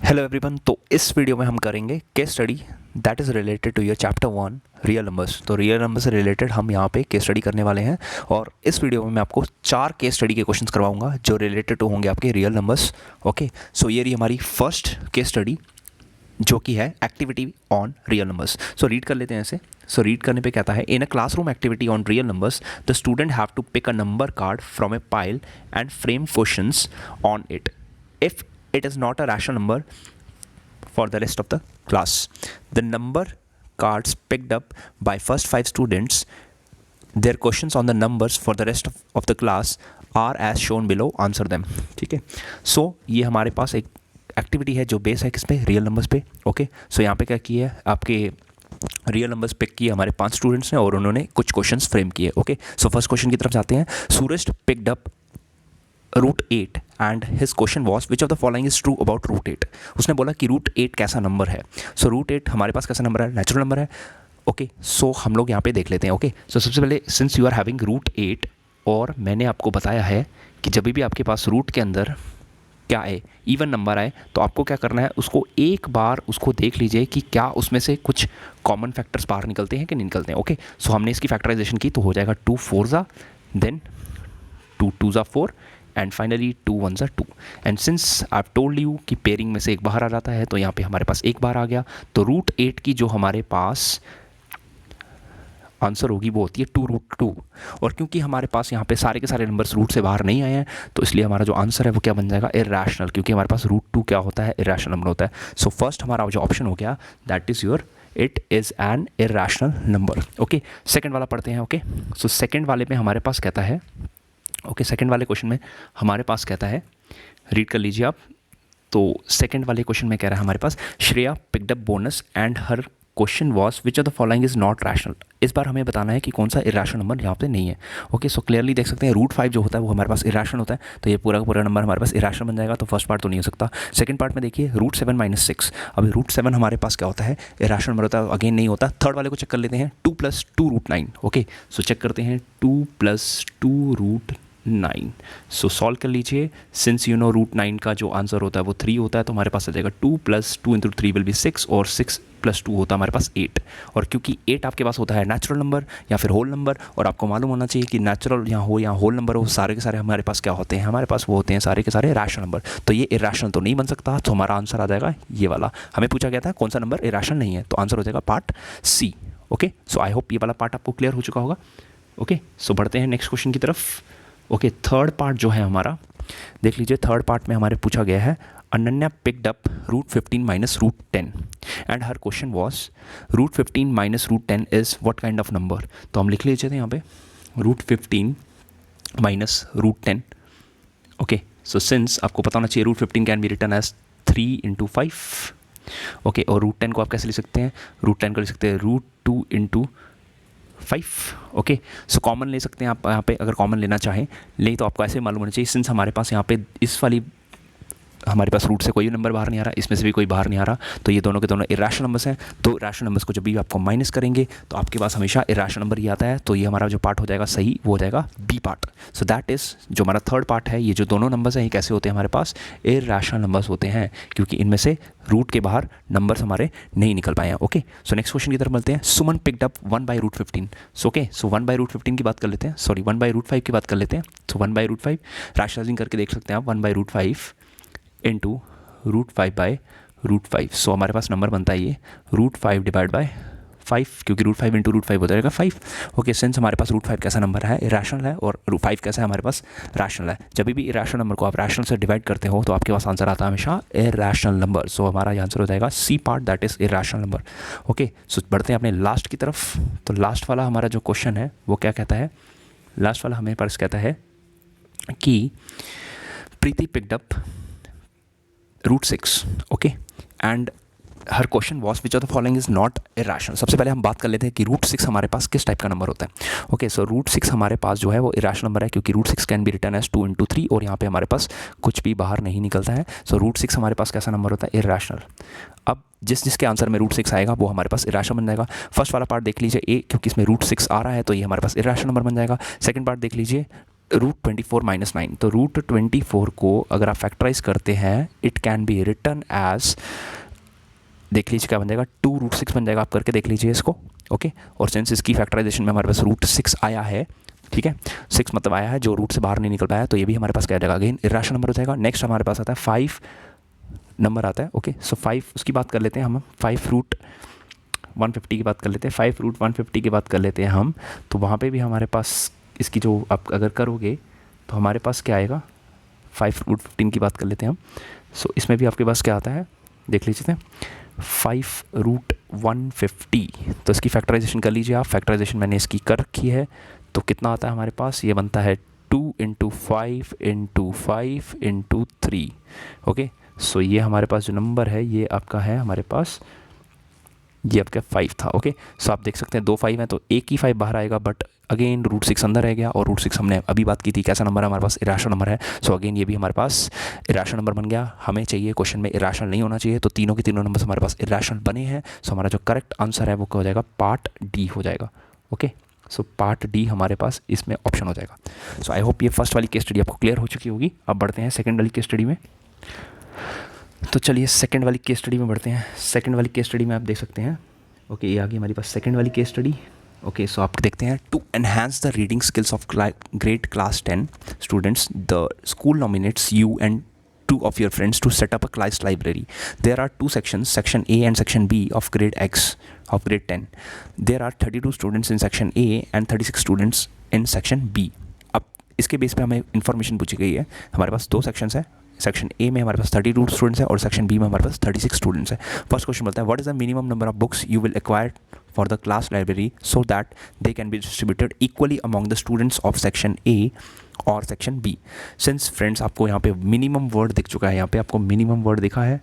Hello everyone. तो इस video में हम करेंगे case study that is related to your chapter 1 real numbers. तो रियल नंबर से रिलेटेड हम यहाँ पे केस स्टडी करने वाले हैं और इस वीडियो में मैं आपको 4 केस स्टडी के क्वेश्चंस करवाऊंगा जो रिलेटेड टू होंगे आपके रियल नंबर्स। ओके, सो ये रही हमारी फर्स्ट केस स्टडी जो कि है activity on real numbers. So read कर लेते हैं ऐसे। सो रीड करने पे कहता है, in a classroom activity on real numbers the student have to pick a number card from a pile and frame questions on it if it is not a rational number for the rest of the class. The number cards picked up by first 5 students, their questions on the numbers for the rest of the class are as shown below. Answer them. ठीक है, सो ये हमारे पास एक activity है जो base है किस पे, रियल नंबर्स पे। ओके, सो यहाँ पे क्या किया है, आपके रियल नंबर्स पिक किए हमारे 5 स्टूडेंट्स ने और उन्होंने कुछ क्वेश्चंस फ्रेम किए। ओके, सो फर्स्ट क्वेश्चन की तरफ जाते हैं। Suraj picked up root 8 and his question was which of the following is true about root 8। उसने बोला कि रूट 8 कैसा नंबर है। सो रूट 8 हमारे पास कैसा नंबर है, नेचुरल नंबर है। ओके, सो हम लोग यहाँ पे देख लेते हैं। ओके, सो सबसे पहले since you are having root 8 और मैंने आपको बताया है कि जब भी आपके पास रूट के अंदर क्या आए, इवन नंबर आए, तो आपको क्या करना है, उसको एक बार उसको देख लीजिए कि क्या उसमें से कुछ कॉमन फैक्टर्स बाहर निकलते हैं कि नहीं निकलते हैं। ओके, सो हमने इसकी फैक्टराइजेशन की तो हो जाएगा 2 4 ज़ा, देन 2 2 ज़ा 4 एंड फाइनली 2 1 ज़ा 2। And since I told you कि पेयरिंग में से एक बाहर आ जाता है, तो यहाँ पे हमारे पास एक बार आ गया। तो रूट 8 की जो हमारे पास आंसर होगी वो होती है 2 रूट 2। और क्योंकि हमारे पास यहाँ पे सारे के सारे नंबर्स रूट से बाहर नहीं आए हैं, तो इसलिए हमारा जो आंसर है वो क्या बन जाएगा, इरैशनल, क्योंकि हमारे पास रूट 2 क्या होता है, इरैशनल नंबर होता है। सो फर्स्ट हमारा जो ऑप्शन हो गया that is your it is an irrational number. Okay, second वाला पढ़ते हैं। ओके, सो सेकेंड वाले में हमारे पास कहता है, ओके, सेकंड वाले क्वेश्चन में हमारे पास कहता है, रीड कर लीजिए आप। तो सेकंड वाले क्वेश्चन में कह रहा है हमारे पास, Shreya picked up bonus and her question was which of the following is not rational. इस बार हमें बताना है कि कौन सा इरैशनल नंबर यहाँ पे नहीं है। ओके, सो क्लियरली देख सकते हैं रूट 5 जो होता है वो हमारे पास इरैशनल होता है, तो ये पूरा का पूरा नंबर हमारे पास इरैशनल बन जाएगा। तो फर्स्ट पार्ट तो नहीं हो सकता। सेकंड पार्ट में देखिए रूट 7 माइनस 6, अभी रूट 7 हमारे पास क्या होता है, इरैशनल नंबर होता है, अगेन नहीं होता। थर्ड वाले को चेक कर लेते हैं, 2 + 2 रूट 9। ओके, सो चेक करते हैं 2 + 2 रूट 9। सो सॉल्व कर लीजिए। सिंस यू नो रूट 9 का जो आंसर होता है वो 3 होता है, तो हमारे पास आ जाएगा 2 + 2 × 3 विल बी 6 और 6 + 2 होता है हमारे पास 8। और क्योंकि 8 आपके पास होता है नेचुरल नंबर या फिर होल नंबर, और आपको मालूम होना चाहिए कि नेचुरल या होल नंबर हो, सारे के सारे हमारे पास क्या होते हैं, हमारे पास वो होते हैं सारे के सारे रैशनल नंबर। तो ये इरैशनल तो नहीं बन सकता, तो हमारा आंसर आ जाएगा ये वाला। हमें पूछा गया था कौन सा नंबर इरैशनल नहीं है, तो आंसर हो जाएगा part C. Okay, so I hope ये वाला पार्ट आपको क्लियर हो चुका होगा। ओके, सो बढ़ते हैं नेक्स्ट क्वेश्चन की तरफ। ओके, थर्ड पार्ट जो है हमारा, देख लीजिए। थर्ड पार्ट में हमारे पूछा गया है, Ananya picked up root 15 minus root 10 and her question was root 15 minus root 10 is what kind of number. तो हम लिख लीजिए थे यहाँ पे root 15 minus root 10। Okay, so since आपको पता होना चाहिए root 15 can be written as 3 × 5। Okay, और रूट 10 को आप कैसे लिख सकते हैं, रूट 10 को लिख सकते हैं रूट 2 × 5। ओके, सो कॉमन ले सकते हैं आप यहाँ पे, अगर कॉमन लेना चाहें। नहीं तो आपको ऐसे मालूम होना चाहिए, सिंस हमारे पास यहाँ पे इस वाली हमारे पास रूट से कोई नंबर बाहर नहीं आ रहा, इसमें से भी कोई बाहर नहीं आ रहा, तो ये दोनों के दोनों इरैशनल नंबर्स हैं। तो इरैशनल नंबर्स को जब भी आपको माइनस करेंगे तो आपके पास हमेशा इरैशनल नंबर ही आता है। तो ये हमारा जो पार्ट हो जाएगा सही, वो हो जाएगा B part. So that is जो हमारा थर्ड पार्ट है। ये जो दोनों नंबर्स हैं ये कैसे होते हैं, हमारे पास इरैशनल नंबर्स होते हैं, क्योंकि इनमें से रूट के बाहर नंबर्स हमारे नहीं निकल पाए हैं। ओके, सो नेक्स्ट क्वेश्चन की तरफ मिलते हैं। सुमन पिक्ड अप 1/√15। सो ओके, सो 1/√15 की बात कर लेते हैं, सॉरी 1/√5 की बात कर लेते हैं। सो 1/√5 रैशनलाइजिंग करके देख सकते हैं आप, 1/√5 इंटू √5/√5। सो हमारे पास नंबर बनता है ये √5 / 5, क्योंकि √5 × √5 हो जाएगा 5। ओके, सिंस हमारे पास √5 कैसा नंबर है, इरैशनल है, और √5 कैसा है हमारे पास, रैशनल है। जब भी इरैशनल नंबर को आप रैशनल से डिवाइड करते हो तो आपके पास आंसर आता है हमेशा इरैशनल नंबर। सो हमारा आंसर हो जाएगा C part, that is irrational number. Okay, so बढ़ते हैं अपने लास्ट की तरफ। तो लास्ट वाला हमारा जो क्वेश्चन है वो क्या कहता है, लास्ट वाला हमें पास कहता है कि Preeti picked up root 6। Okay, and her question was which of the following is not irrational. सबसे पहले हम बात कर लेते हैं कि रूट 6 हमारे पास किस टाइप का नंबर होता है। ओके, सो रूट 6 हमारे पास जो है वो इरैशनल नंबर है, क्योंकि root 6 can be written as 2 × 3 और यहाँ पे हमारे पास कुछ भी बाहर नहीं निकलता है। सो रूट 6 हमारे पास कैसा नंबर होता है, इरैशनल। अब जिसके आंसर में रूट 6 आएगा वो हमारे पास इरैशनल बन जाएगा। फर्स्ट वाला पार्ट देख लीजिए ए, क्योंकि इसमें रूट 6 आ रहा है तो ये हमारे पास इरैशनल नंबर बन जाएगा। सेकंड पार्ट देख लीजिए रूट 24 माइनस 9, तो रूट 24 को अगर आप फैक्टराइज करते हैं it can be written as, देख लीजिए क्या बन जाएगा, 2√6 बन जाएगा, आप करके देख लीजिए इसको। ओके, और सिंस इसकी फैक्टराइजेशन में हमारे पास रूट 6 आया है, ठीक है, 6 मतलब आया है जो रूट से बाहर नहीं निकल पाया, तो ये भी हमारे पास क्या आ जाएगा, अगेन इरेशनल नंबर हो जाएगा। नेक्स्ट हमारे पास आता है 5 नंबर आता है। ओके, सो 5 उसकी बात कर लेते हैं हम, 5√150 की बात कर लेते हैं, 5√150 की बात कर लेते हैं हम, तो वहाँ पे भी हमारे पास इसकी जो आप अगर करोगे तो हमारे पास क्या आएगा, 5√15 की बात कर लेते हैं हम। सो इसमें भी आपके पास क्या आता है, देख लीजिए 5√150, तो इसकी फैक्टराइजेशन कर लीजिए आप, फैक्टराइजेशन मैंने इसकी कर रखी है, तो कितना आता है हमारे पास, ये बनता है 2 × 5 × 5 × 3। ओके, सो ये हमारे पास जो नंबर है ये आपका है हमारे पास, ये आपका 5 था। ओके, सो आप देख सकते हैं 2 5 हैं तो एक ही 5 बाहर आएगा, बट अगेन रूट 6 अंदर रह गया, और रूट 6 हमने अभी बात की थी कैसा नंबर है हमारे पास, इरेशनल नंबर है। सो अगेन ये भी हमारे पास इरेशनल नंबर बन गया। हमें चाहिए क्वेश्चन में इरेशनल नहीं होना चाहिए, तो तीनों के तीनों नंबर्स हमारे पास इरेशनल बने हैं। सो हमारा जो करेक्ट आंसर है वो क्या हो जाएगा, पार्ट डी हो जाएगा। ओके, सो पार्ट डी हमारे पास इसमें ऑप्शन हो जाएगा। सो आई होप ये फर्स्ट वाली केस स्टडी आपको क्लियर हो चुकी होगी। अब बढ़ते हैं सेकेंड वाली केस स्टडी में। तो चलिए सेकेंड वाली केस स्टडी में बढ़ते हैं। सेकेंड वाली केस स्टडी में आप देख सकते हैं, ओके, ये आ गई हमारे पास सेकेंड वाली केस स्टडी। ओके, सो आप देखते हैं, to enhance the reading skills of grade class 10 students the school nominates you and two of your friends to set up a class library. There are two sections, section A and section B of grade X of grade 10. There are 32 students in section A and 36 students in section B. अब इसके base पे हमें information पूछी गई है। हमारे पास दो sections है, सेक्शन ए में हमारे पास 32 स्टूडेंट्स है और सेक्शन बी में हमारे पास 36 स्टूडेंट्स है। फर्स्ट क्वेश्चन बोलता है, what is the minimum number of books you will acquire for the class library so that they can be distributed equally among the students of section A और section B. Since friends आपको यहाँ पे minimum word दिख चुका है, यहाँ पे आपको मिनिमम वर्ड दिखा है।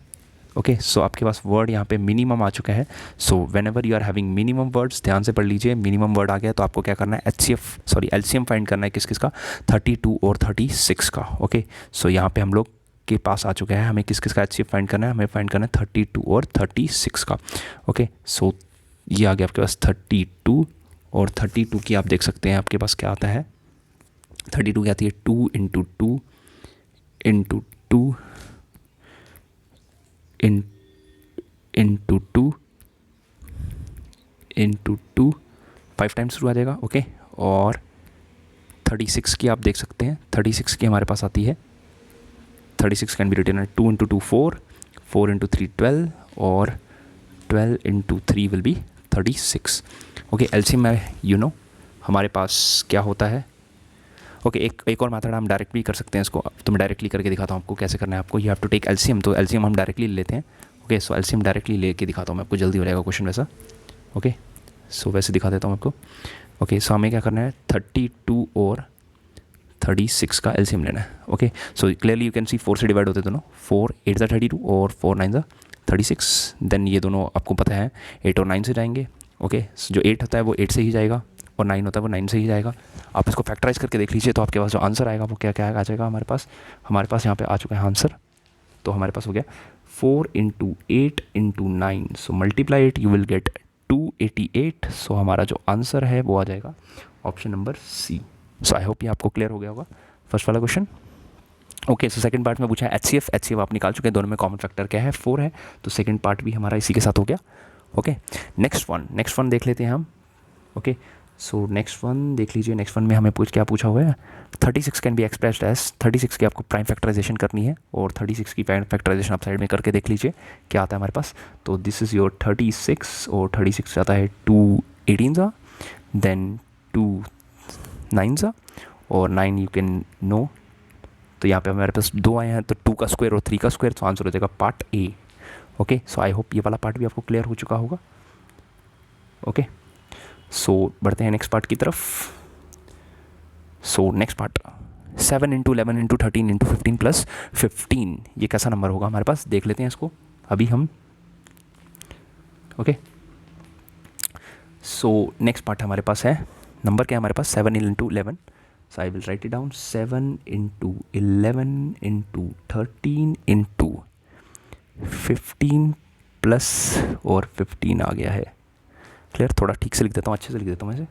ओके, सो आपके पास वर्ड यहाँ पे मिनिमम आ चुका है। So whenever you are having minimum words, ध्यान से पढ़ लीजिए, मिनिमम वर्ड आ गया तो आपको क्या करना है, एलसीएम फाइंड करना है किस किस का, 32 और 36 का। ओके, सो यहाँ पे हम लोग के पास आ चुका है, हमें किस किस का एचसीएफ फाइंड करना है, हमें फाइंड करना है 32 और 36 का। ओके, सो ये आ गया आपके पास 32 और 32 की आप देख सकते हैं आपके पास क्या आता है, 32 की आती है 2 × 2 × 2 × 2 × 2 5 टाइम्स थ्रू आ जाएगा। ओके, और 36 की आप देख सकते हैं, 36 की हमारे पास आती है, 36 कैन बी रिटन एट 2 × 2 4, 4 × 3 12 और 12 × 3 विल बी 36। ओके, एलसीएम में यू नो हमारे पास क्या होता है। ओके, एक और मेथड हम डायरेक्टली कर सकते हैं इसको, तो मैं डायरेक्टली करके दिखाता हूँ आपको कैसे करना है। आपको you have to take LCM, तो एलसीएम हम डायरेक्टली ले लेते हैं। ओके, सो एलसीएम डायरेक्टली लेके दिखाता हूँ मैं आपको, जल्दी हो जाएगा क्वेश्चन वैसा। ओके, सो वैसे दिखा देता हूँ आपको। ओके, सो हमें क्या करना है, 32 और 36 का एलसीएम लेना है। Okay, so clearly you can see 4 से डिवाइड होते दोनों, 4 8 ज़ा 32 और 4 9 ज़ा 36। देन ये दोनों आपको पता है 8 और 9 से जाएंगे। ओके, जो 8 होता है वो 8 से ही जाएगा और 9 होता है वो 9 से ही जाएगा। आप इसको फैक्टराइज करके देख लीजिए तो आपके पास जो आंसर आएगा वो क्या क्या आ जाएगा हमारे पास यहाँ पे आ चुका है आंसर। तो हमारे पास हो गया 4 × 8 × 9, so multiply it, you will get 288। So हमारा जो आंसर है वो आ जाएगा option number C. So I hope ये आपको क्लियर हो गया होगा फर्स्ट वाला question. Okay, so second part में पूछा है एचसीएफ आप निकाल चुके हैं, दोनों में कॉमन फैक्टर क्या है, 4 है, तो सेकंड पार्ट भी हमारा इसी के साथ हो गया। ओके, नेक्स्ट वन देख लेते हैं हम। ओके, सो नेक्स्ट वन देख लीजिए, नेक्स्ट वन में हमें क्या पूछा हुआ है, 36 कैन बी एक्सप्रेस्ड एज, 36 की आपको प्राइम फैक्टराइजेशन करनी है और 36 की प्राइम फैक्टराइजेशन आप साइड में करके देख लीजिए क्या आता है हमारे पास। तो दिस इज़ योर 36 और 36 आता है 2 18 ज़ा, देन 2 9 ज़ा और 9 यू कैन नो। तो यहाँ पे हमारे पास 2 आए हैं, तो 2 का स्क्वायर और 3 का स्क्वायर, तो आंसर हो जाएगा part A. Okay, so I hope ये वाला पार्ट भी आपको क्लियर हो चुका होगा। ओके, सो बढ़ते हैं नेक्स्ट पार्ट की तरफ। सो नेक्स्ट पार्ट 7 × 11 × 13 × 15 + 15, ये कैसा नंबर होगा हमारे पास, देख लेते हैं इसको अभी हम। ओके, सो नेक्स्ट पार्ट हमारे पास है, नंबर क्या है हमारे पास, 7 × 11, so I will write it down, 7 × 11 × 13 × 15 plus और 15 आ गया है। क्लियर, थोड़ा ठीक से लिख देता हूँ, अच्छे से लिख देता हूँ ऐसे।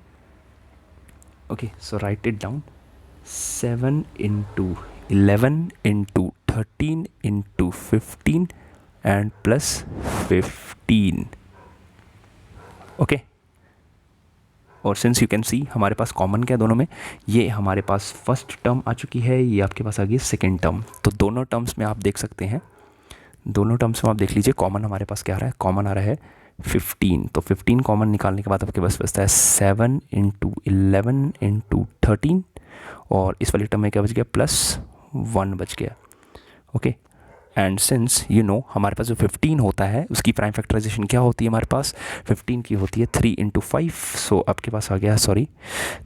Okay, so right it down, 7 into 11 into 13 into 15 and plus 15। Okay, और सिंस यू कैन सी हमारे पास कॉमन क्या है दोनों में, ये हमारे पास फर्स्ट टर्म आ चुकी है, ये आपके पास आ गई सेकेंड टर्म। तो दोनों टर्म्स में आप देख सकते हैं, दोनों टर्म्स में आप देख लीजिए कॉमन हमारे पास क्या आ रहा है, कॉमन आ रहा है 15। तो 15 कॉमन निकालने के बाद आपके पास बचता है 7 इंटू 11 इंटू 13, और इस वाली टर्म में क्या बच गया, प्लस 1 बच गया। Okay, and since you know हमारे पास जो 15 होता है उसकी प्राइम फैक्टराइजेशन क्या होती है, हमारे पास 15 की होती है 3 इंटू 5। सो आपके पास आ गया, सॉरी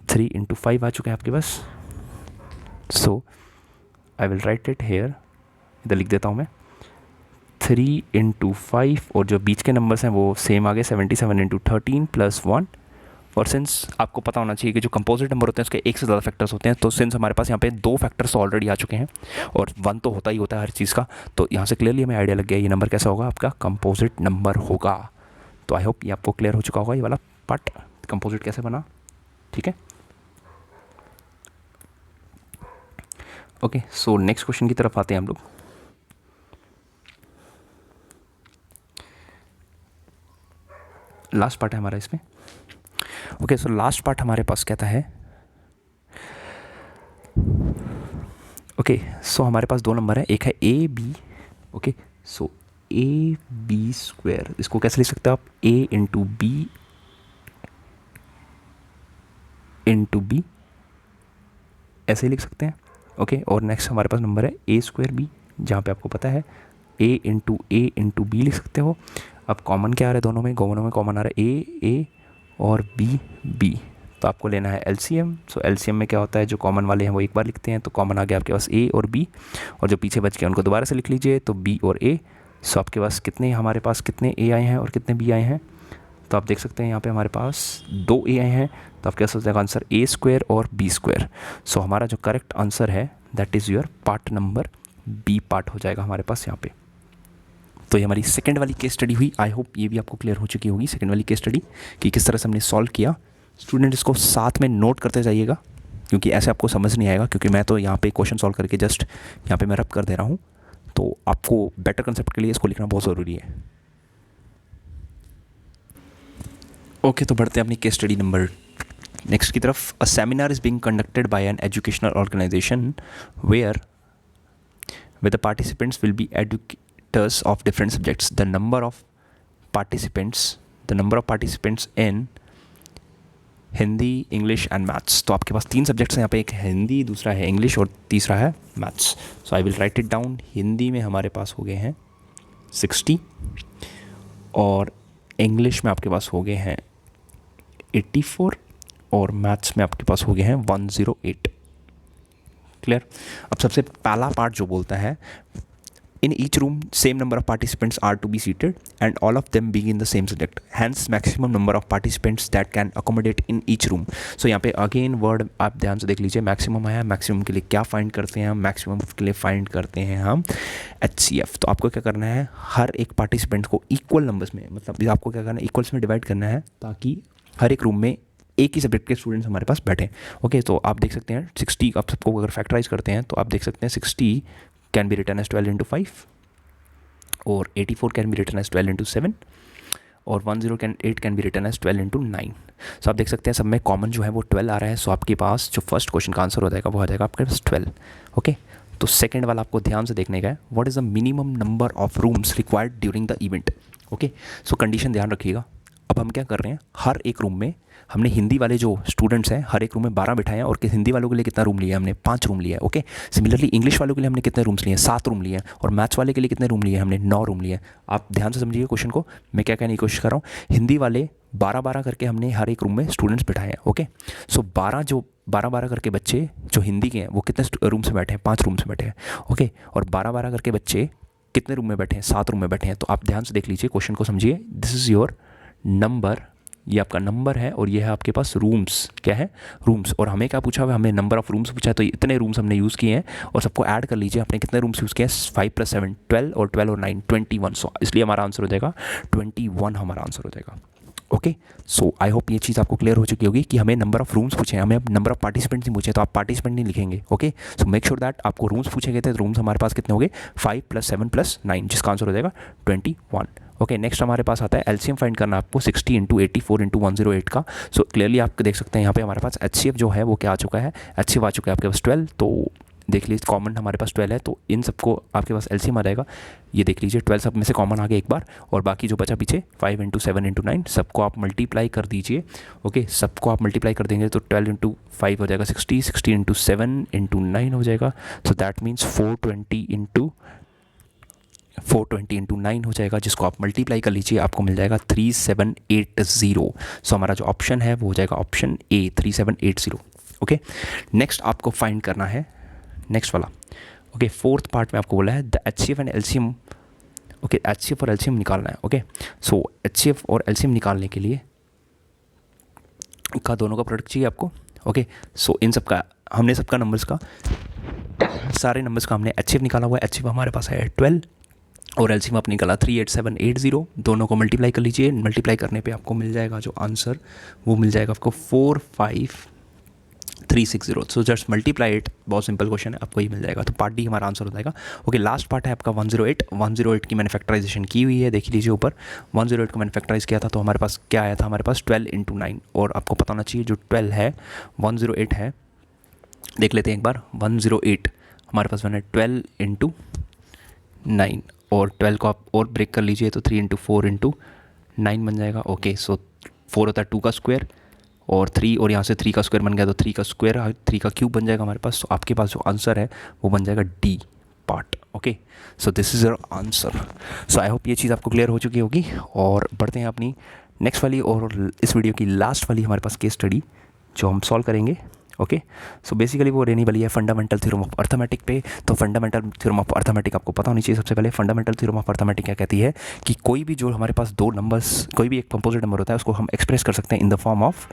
3 इंटू 5 आ चुका है आपके पास। So I will write it here, इधर लिख देता हूँ मैं 3 इंटू 5, और जो बीच के नंबर्स हैं वो सेम आ गए 77 इंटू 13 प्लस 1। और सिंस आपको पता होना चाहिए कि जो कंपोजिट नंबर होते हैं उसके एक से ज़्यादा फैक्टर्स होते हैं, तो सिंस हमारे पास यहाँ पे 2 फैक्टर्स ऑलरेडी आ चुके हैं और 1 तो होता ही होता है हर चीज़ का, तो यहाँ से क्लियरली हमें आइडिया लग गया ये नंबर कैसा होगा, आपका कंपोजिट नंबर होगा। तो आई होप ये आपको क्लियर हो चुका होगा ये वाला पार्ट, कंपोजिट कैसे बना। ठीक है, ओके, सो नेक्स्ट क्वेश्चन की तरफ आते हैं हम लोग। लास्ट पार्ट है हमारा इसमें। ओके, सो लास्ट पार्ट हमारे पास कहता है, ओके, सो हमारे पास 2 नंबर है, एक है A B. Okay, so A B square, इसको कैसे लिख सकते हो आप, A into B into B, ऐसे ही लिख सकते हैं। ओके, और नेक्स्ट हमारे पास नंबर है ए स्क्वायर बी, जहाँ पे आपको पता है ए इंटू बी लिख सकते हो। अब कॉमन क्या आ रहा है दोनों में कॉमन आ रहा है ए और बी, तो आपको लेना है एलसीएम। सो एलसीएम में क्या होता है, जो कॉमन वाले हैं वो एक बार लिखते हैं, तो कॉमन आ गया आपके पास ए और बी, और जो पीछे बच गए उनको दोबारा से लिख लीजिए, तो बी और ए। सो आपके पास कितने, हमारे पास कितने ए आए हैं और कितने बी आए हैं, तो आप देख सकते हैं यहाँ पे हमारे पास 2 ए आए हैं, तो आपके पास हो जाएगा आंसर ए स्क्वायर और बी स्क्वायर। सो हमारा जो करेक्ट आंसर है that is your part number B part हो जाएगा हमारे पास यहाँ पे। तो ये हमारी सेकंड वाली केस स्टडी हुई। आई होप ये भी आपको क्लियर हो चुकी होगी सेकंड वाली केस स्टडी कि किस तरह से हमने सॉल्व किया। स्टूडेंट इसको साथ में नोट करते जाइएगा, क्योंकि ऐसे आपको समझ नहीं आएगा, क्योंकि मैं तो यहाँ पे क्वेश्चन सॉल्व करके जस्ट यहाँ पे मैं रब कर दे रहा हूँ, तो आपको बेटर कंसेप्ट के लिए इसको लिखना बहुत ज़रूरी है। ओके, तो बढ़ते हैं अपनी केस स्टडी नंबर नेक्स्ट की तरफ। A seminar is being conducted by an educational organisation where with the participants will be educators of different subjects. The number of participants in Hindi, English and maths. तो आपके पास 3 subjects हैं यहाँ पे, एक हिंदी, दूसरा है इंग्लिश और तीसरा है maths. So I will write it down. Hindi में हमारे पास हो गए हैं 60, और इंग्लिश में आपके पास हो गए हैं 84, और मैथ्स में आपके पास हो गए हैं 108। क्लियर। अब सबसे पहला पार्ट जो बोलता है, in each room same number of participants are to be seated and all of them being in the same subject, hence maximum number of participants that can accommodate in each room. So यहाँ पे again word आप ध्यान से देख लीजिए, maximum है। Maximum के लिए क्या फाइंड करते हैं हम, मैक्सिमम के लिए फाइंड करते हैं हम HCF। तो आपको क्या करना है, हर एक पार्टिसिपेंट को इक्वल नंबर्स में, मतलब आपको क्या करना है, इक्वल्स में डिवाइड करना है, ताकि हर एक रूम में एक ही सब्जेक्ट के स्टूडेंट्स हमारे पास बैठे। ओके, तो आप देख सकते हैं 60, आप सबको अगर फैक्टराइज करते हैं तो आप देख सकते हैं 60 can be written as 12 into 5, और 84 can be written as 12 into 7, और 108 can be written as 12 into 9। So आप देख सकते हैं सब में कॉमन जो है वो 12 आ रहा है। सो आपके पास जो फर्स्ट क्वेश्चन का आंसर हो जाएगा वो आ जाएगा आपके पास 12। ओके, तो सेकंड वाला आपको ध्यान से देखने का है, what is the minimum number of rooms required during the event. Okay, so condition ध्यान रखिएगा। अब हम क्या कर रहे हैं, हर एक रूम में हमने हिंदी वाले जो स्टूडेंट्स हैं हर एक रूम में 12 बिठाए हैं, और हिंदी वालों के लिए कितना रूम लिया है हमने, 5 रूम लिया है। ओके, सिमिलरली इंग्लिश वालों के लिए हमने कितने रूम्स लिए हैं, 7 रूम लिए हैं, और मैथ्स वाले के लिए कितने रूम लिए हैं हमने, 9 रूम लिए हैं। आप ध्यान से समझिए क्वेश्चन को, मैं क्या कहने की कोशिश कर रहा हूँ, हिंदी वाले 12-12 करके हमने हर एक रूम में स्टूडेंट्स बिठाए हैं। ओके, सो 12 करके बच्चे जो हिंदी के हैं वो कितने रूम से बैठे हैं, 5 रूम से बैठे हैं। ओके, और 12-12 करके बच्चे कितने रूम में बैठे हैं, 7 रूम में बैठे हैं। तो आप ध्यान से देख लीजिए क्वेश्चन को, समझिए, दिस इज़ योर नंबर, ये आपका नंबर है, और ये है आपके पास रूम्स। क्या है, रूम्स। और हमें क्या पूछा हुआ है, हमने नंबर ऑफ रूम्स पूछा है, तो इतने रूम्स हमने यूज़ किए हैं, और सबको ऐड कर लीजिए आपने कितने रूम्स यूज़ किए हैं, 5 + 7 12, और 12 और 9 21। सो इसलिए हमारा आंसर हो जाएगा 21, हमारा आंसर हो जाएगा। ओके, सो आई होप ये चीज़ आपको क्लियर हो चुकी होगी कि हमें नंबर ऑफ रूम्स पूछे हैं, हमें अब नंबर ऑफ पार्टिसिपेंट्स नहीं पूछे, तो आप पार्टिसिपेंट नहीं लिखेंगे। Okay, so make sure that आपको रूम्स पूछे गए थे, तो रूम्स हमारे पास कितने हो गए 5 + 7 + 9, जिसका आंसर हो जाएगा 21। ओके, नेक्स्ट हमारे पास आता है एलसीएम फाइंड करना आपको 60 × 84 × 108 का। सो क्लियरली आप देख सकते हैं यहाँ पे हमारे पास एचसीएफ जो है वो क्या आ चुका है, एचसीएफ आ चुका है आपके पास 12। तो देख लीजिए कॉमन हमारे पास 12 है, तो इन सबको आपके पास एलसीएम आ जाएगा। ये देख लीजिए 12 सब में से कॉमन आ गया एक बार, और बाकी जो बचा पीछे 5 × 7 × 9 सबको आप मल्टीप्लाई कर दीजिए। ओके, सबको आप मल्टीप्लाई कर देंगे तो 12 × 5 हो जाएगा 60, 60 × 7 × 9 हो जाएगा। सो दैट मीन्स 420 × 9 हो जाएगा, जिसको आप मल्टीप्लाई कर लीजिए, आपको मिल जाएगा 3780। सो हमारा जो ऑप्शन है वो हो जाएगा ऑप्शन ए 3780। ओके, नेक्स्ट आपको फाइंड करना है नेक्स्ट वाला। ओके, फोर्थ पार्ट में आपको बोला है the HCF and LCM. Okay, HCF और एलसीएम निकालना है। ओके, सो एचसीएफ और एलसीएम निकालने के लिए का दोनों का प्रोडक्ट चाहिए आपको। ओके, सो इन सब का हमने सबका नंबर्स का सारे नंबर्स का हमने एचसीएफ निकाला हुआ है। एचसीएफ हमारे पास है 12 और एलसीएम आपने निकाला 38780। दोनों को मल्टीप्लाई कर लीजिए, मल्टीप्लाई करने पे आपको मिल जाएगा जो आंसर वो मिल जाएगा आपको 45360। सो जस्ट मल्टीप्लाई इट, बहुत सिंपल क्वेश्चन है, आपको ये मिल जाएगा। तो पार्ट डी हमारा आंसर हो जाएगा। ओके, लास्ट पार्ट है आपका 108 की मैन्युफैक्चराइजेशन की हुई है, देख लीजिए ऊपर 108 को मैन्युफैक्चराइज किया था, तो हमारे पास क्या आया था, हमारे पास 12 × 9। और आपको पता होना चाहिए जो 12 है 108 है, देख लेते हैं एक बार। 108 हमारे पास बना 12 × 9, और 12 को आप और ब्रेक कर लीजिए तो 3 × 4 × 9 बन जाएगा। ओके, सो 4 होता है 2 का स्क्वायर, और 3 और यहाँ से 3 का स्क्वायर बन गया तो 3 का स्क्वायर 3 का क्यूब बन जाएगा हमारे पास। तो आपके पास जो आंसर है वो बन जाएगा D part. Okay, so this is your answer. So I hope ये चीज़ आपको क्लियर हो चुकी होगी, और बढ़ते हैं अपनी नेक्स्ट वाली और इस वीडियो की लास्ट वाली हमारे पास केस स्टडी जो हम सॉल्व करेंगे। ओके, सो बेसिकली वो रहने वाली है फंडामेंटल थ्योरम ऑफ अर्थमेटिक पे। तो फंडामेंटल थ्योरम ऑफ अर्थमेटिक आपको पता होनी चाहिए। सबसे पहले फंडामेंटल थ्योरम ऑफ अर्थमेटिक क्या कहती है कि कोई भी जो हमारे पास दो नंबर्स, कोई भी एक कंपोजिट नंबर होता है उसको हम एक्सप्रेस कर सकते हैं इन द फॉर्म ऑफ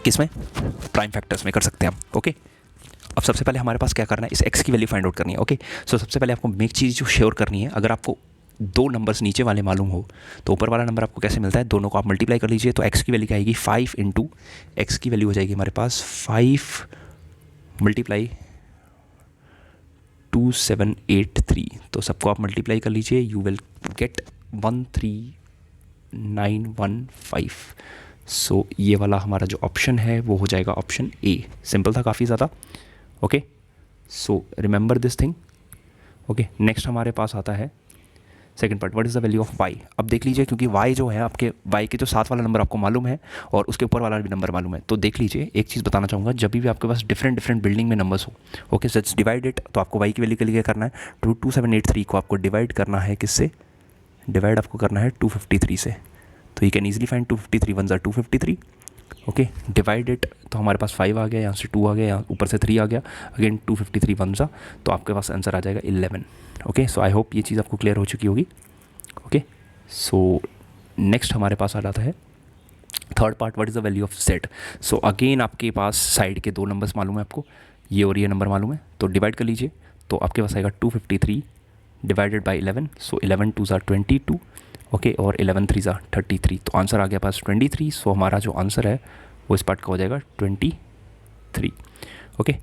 किसमें, प्राइम फैक्टर्स में कर सकते हैं हम। ओके, अब सबसे पहले हमारे पास क्या करना है, इस एक्स की वैल्यू फाइंड आउट करनी है। ओके, सो सबसे पहले आपको एक चीज़ जो श्योर करनी है, अगर आपको दो नंबर्स नीचे वाले मालूम हो तो ऊपर वाला नंबर आपको कैसे मिलता है, दोनों को आप मल्टीप्लाई कर लीजिए। तो एक्स की वैल्यू क्या आएगी 5 × एक्स की वैल्यू हो जाएगी हमारे पास 5 × 2783। तो सबको आप मल्टीप्लाई कर लीजिए, यू विल गेट 13915। सो ये वाला हमारा जो ऑप्शन है वो हो जाएगा ऑप्शन ए। सिंपल था काफ़ी ज़्यादा। Okay, so remember this thing. Okay, next हमारे पास आता है second part, what is the value of Y. अब देख लीजिए, क्योंकि वाई जो है आपके वाई के जो साथ वाला नंबर आपको मालूम है और उसके ऊपर वाला भी नंबर मालूम है। तो देख लीजिए, एक चीज़ बताना चाहूँगा, जब भी आपके पास डिफरेंट बिल्डिंग में नंबर्स हो, ओके, सच डिवाइड इट, तो आपको वाई की वैल्यू के लिए क्या करना है, 2783 को आपको डिवाइड करना है किससे, डिवाइड आपको करना है 253 से। तो you can easily find 253 × 1 = 253। Okay, divide it, तो हमारे पास 5 आ गया, यहाँ से 2 आ गया, यहाँ ऊपर से 3 आ गया, अगेन 253 × 1 तो आपके पास आंसर आ जाएगा 11। ओके, सो आई होप ये चीज़ आपको क्लियर हो चुकी होगी। ओके, सो नेक्स्ट हमारे पास आ जाता है third part, what is the value of z। So again आपके पास साइड के दो नंबर्स मालूम है आपको, ये और ये नंबर मालूम है, तो डिवाइड कर लीजिए, तो आपके पास आएगा 253 डिवाइडेड बाई 11। सो 11 × 2 = 22। ओके, और 11 × 3 = 33। तो आंसर आ गया पास 23। सो हमारा जो आंसर है वो इस पार्ट का हो जाएगा 23। ओके,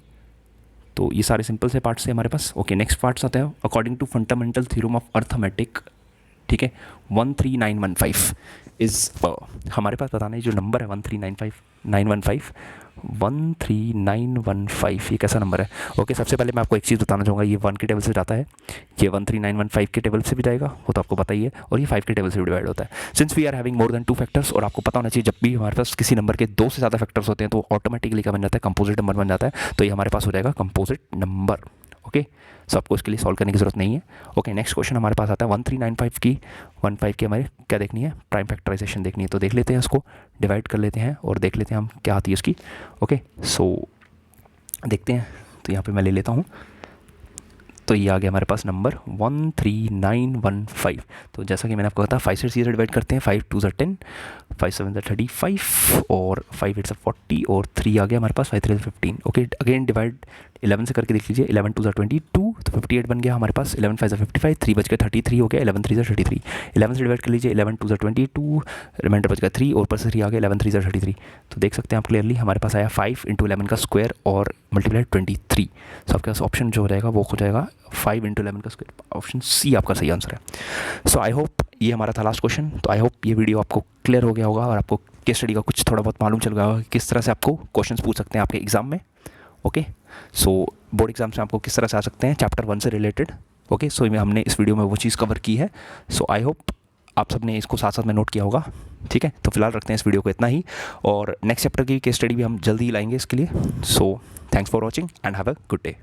तो ये सारे सिंपल से पार्ट्स हैं हमारे पास। ओके, नेक्स्ट पार्ट्स आते हैं according to fundamental theorem of arithmetic. ठीक है, 13915 इज़ हमारे पास बताना है जो नंबर है 13915 ये कैसा नंबर है। ओके, सबसे पहले मैं आपको एक चीज़ बताना चाहूँगा, ये 1 के टेबल से जाता है, ये 13915 के टेबल से भी जाएगा, वो तो आपको पता ही है, और ये 5 के टेबल से भी डिवाइड होता है। Since we are having more than 2 factors, और आपको पता होना चाहिए जब भी हमारे पास किसी नंबर के 2 से ज़्यादा फैक्टर्स होते हैं तो ऑटोमेटिकली क्या बन जाता है, कंपोजिट नंबर बन जाता है। तो ये हमारे पास हो जाएगा कंपोजिट नंबर। ओके, सो आपको इसके लिए सॉल्व करने की ज़रूरत नहीं है। ओके, नेक्स्ट क्वेश्चन हमारे पास आता है 1395 की 15 की हमारे क्या देखनी है, प्राइम फैक्टराइजेशन देखनी है। तो देख लेते हैं, इसको डिवाइड कर लेते हैं और देख लेते हैं हम क्या आती है इसकी। ओके, सो देखते हैं, तो यहाँ पे मैं ले लेता हूँ, तो ये आ गया हमारे पास नंबर 13915। तो जैसा कि मैंने आपको कहा था 5 से डिवाइड करते हैं, 5 × 2 = 10, 5 × 7 = 35, और 5 × 8 = 40, और 3 आ गया हमारे पास, 5 × 3 = 15। ओके, अगेन डिवाइड 11 से करके देख लीजिए, 11 2 22, तो 58 बन गया हमारे पास, 11 5 55, 3 बज गया 33 हो गया, 11 3 33, 11 से डिवाइड कर लीजिए, 11 2 22, रिमाइंडर बच गया 3 और ऊपर से 3 आ गया, 11 3 33। तो देख सकते हैं आप क्लियरली हमारे पास आया 5 × 11 का स्क्वायर और मल्टीप्लाई 23। सो आपके पास ऑप्शन जो हो जाएगा वो हो जाएगा 5 × 11 का स्क्वायर, ऑप्शन सी आपका सही आंसर है। सो आई होप ये हमारा था लास्ट क्वेश्चन। तो आई होप ये वीडियो आपको क्लियर हो गया होगा और आपको केस स्टडी का कुछ थोड़ा बहुत मालूम चल गया होगा किस तरह से आपको क्वेश्चंस पूछ सकते हैं आपके एग्जाम में। ओके, सो बोर्ड एग्जाम से आपको किस तरह से आ सकते हैं चैप्टर 1 से रिलेटेड। ओके, सो हमने इस वीडियो में वो चीज़ कवर की है। सो आई होप आप सब ने इसको साथ साथ में नोट किया होगा। ठीक है, तो फिलहाल रखते हैं इस वीडियो को इतना ही, और नेक्स्ट चैप्टर की केस स्टडी भी हम जल्दी ही लाएंगे इसके लिए। So thanks for watching and have a good day.